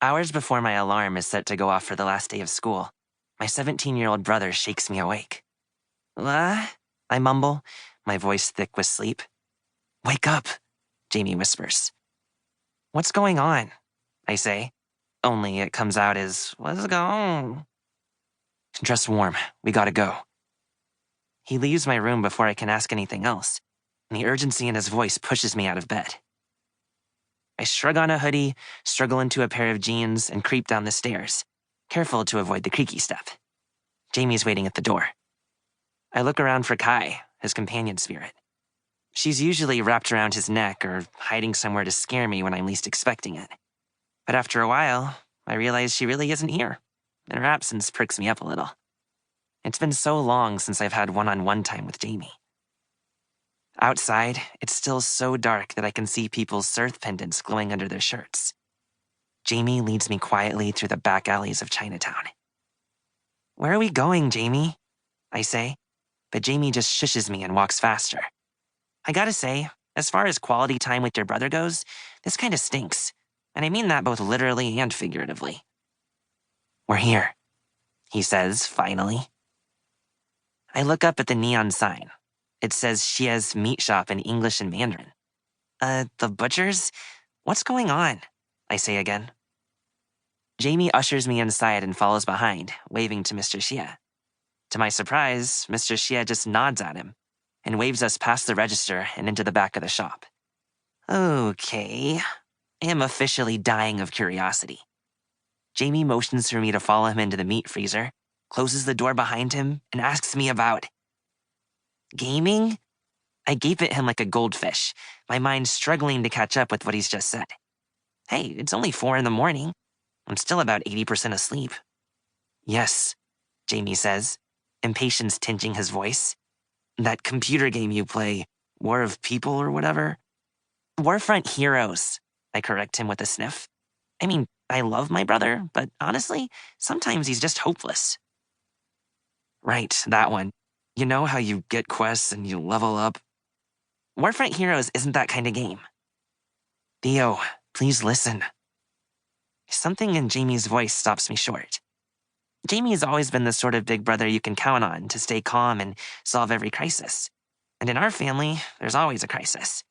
Hours before my alarm is set to go off for the last day of school, my 17-year-old brother shakes me awake. "What?" I mumble, my voice thick with sleep. "Wake up," Jamie whispers. "What's going on?" I say, only it comes out as, "What's going on?" "Dress warm, we gotta go." He leaves my room before I can ask anything else, and the urgency in his voice pushes me out of bed. I shrug on a hoodie, struggle into a pair of jeans, and creep down the stairs, careful to avoid the creaky step. Jamie's waiting at the door. I look around for Kai, his companion spirit. She's usually wrapped around his neck or hiding somewhere to scare me when I'm least expecting it. But after a while, I realize she really isn't here, and her absence pricks me up a little. It's been so long since I've had one-on-one time with Jamie. Outside, it's still so dark that I can see people's cirth pendants glowing under their shirts. Jamie leads me quietly through the back alleys of Chinatown. "Where are we going, Jamie?" I say, but Jamie just shushes me and walks faster. I gotta say, as far as quality time with your brother goes, this kinda stinks, and I mean that both literally and figuratively. "We're here," he says, finally. I look up at the neon sign. It says Xia's meat shop in English and Mandarin. The butchers? What's going on?" I say again. Jamie ushers me inside and follows behind, waving to Mr. Xia. To my surprise, Mr. Xia just nods at him and waves us past the register and into the back of the shop. Okay, I am officially dying of curiosity. Jamie motions for me to follow him into the meat freezer, closes the door behind him, and asks me about gaming? I gape at him like a goldfish, my mind struggling to catch up with what he's just said. Hey, it's only 4 a.m. I'm still about 80% asleep. "Yes," Jamie says, impatience tinting his voice. "That computer game you play, War of People or whatever?" "Warfront Heroes," I correct him with a sniff. I mean, I love my brother, but honestly, sometimes he's just hopeless. "Right, that one. You know how you get quests and you level up?" "Warfront Heroes isn't that kind of game." "Theo, please listen." Something in Jamie's voice stops me short. Jamie's always been the sort of big brother you can count on to stay calm and solve every crisis. And in our family, there's always a crisis.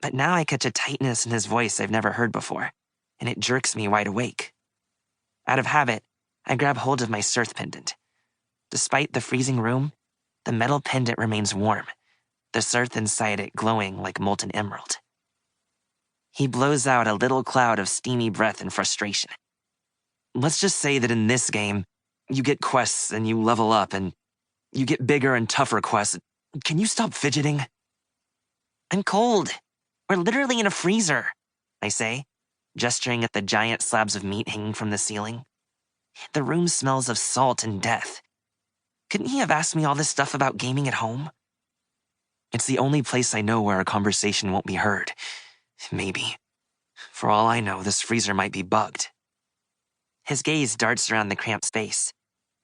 But now I catch a tightness in his voice I've never heard before, and it jerks me wide awake. Out of habit, I grab hold of my cirth pendant. Despite the freezing room, the metal pendant remains warm, the cirth inside it glowing like molten emerald. He blows out a little cloud of steamy breath in frustration. "Let's just say that in this game, you get quests and you level up and you get bigger and tougher quests. Can you stop fidgeting?" "I'm cold. We're literally in a freezer," I say, gesturing at the giant slabs of meat hanging from the ceiling. The room smells of salt and death. Couldn't he have asked me all this stuff about gaming at home? "It's the only place I know where a conversation won't be heard. Maybe. For all I know, this freezer might be bugged." His gaze darts around the cramped space,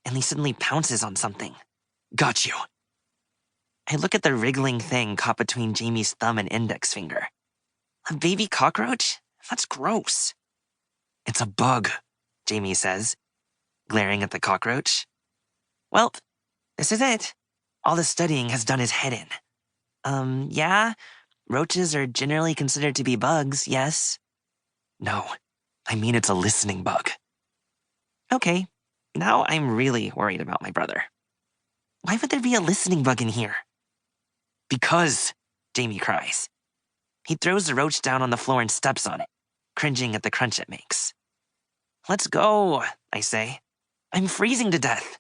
and he suddenly pounces on something. "Got you." I look at the wriggling thing caught between Jamie's thumb and index finger. A baby cockroach? That's gross. "It's a bug," Jamie says, glaring at the cockroach. "Well, this is it. All the studying has done his head in. Yeah, roaches are generally considered to be bugs, yes?" "No, I mean it's a listening bug." Okay, now I'm really worried about my brother. Why would there be a listening bug in here? "Because," Jamie cries. He throws the roach down on the floor and steps on it, cringing at the crunch it makes. "Let's go," I say. "I'm freezing to death."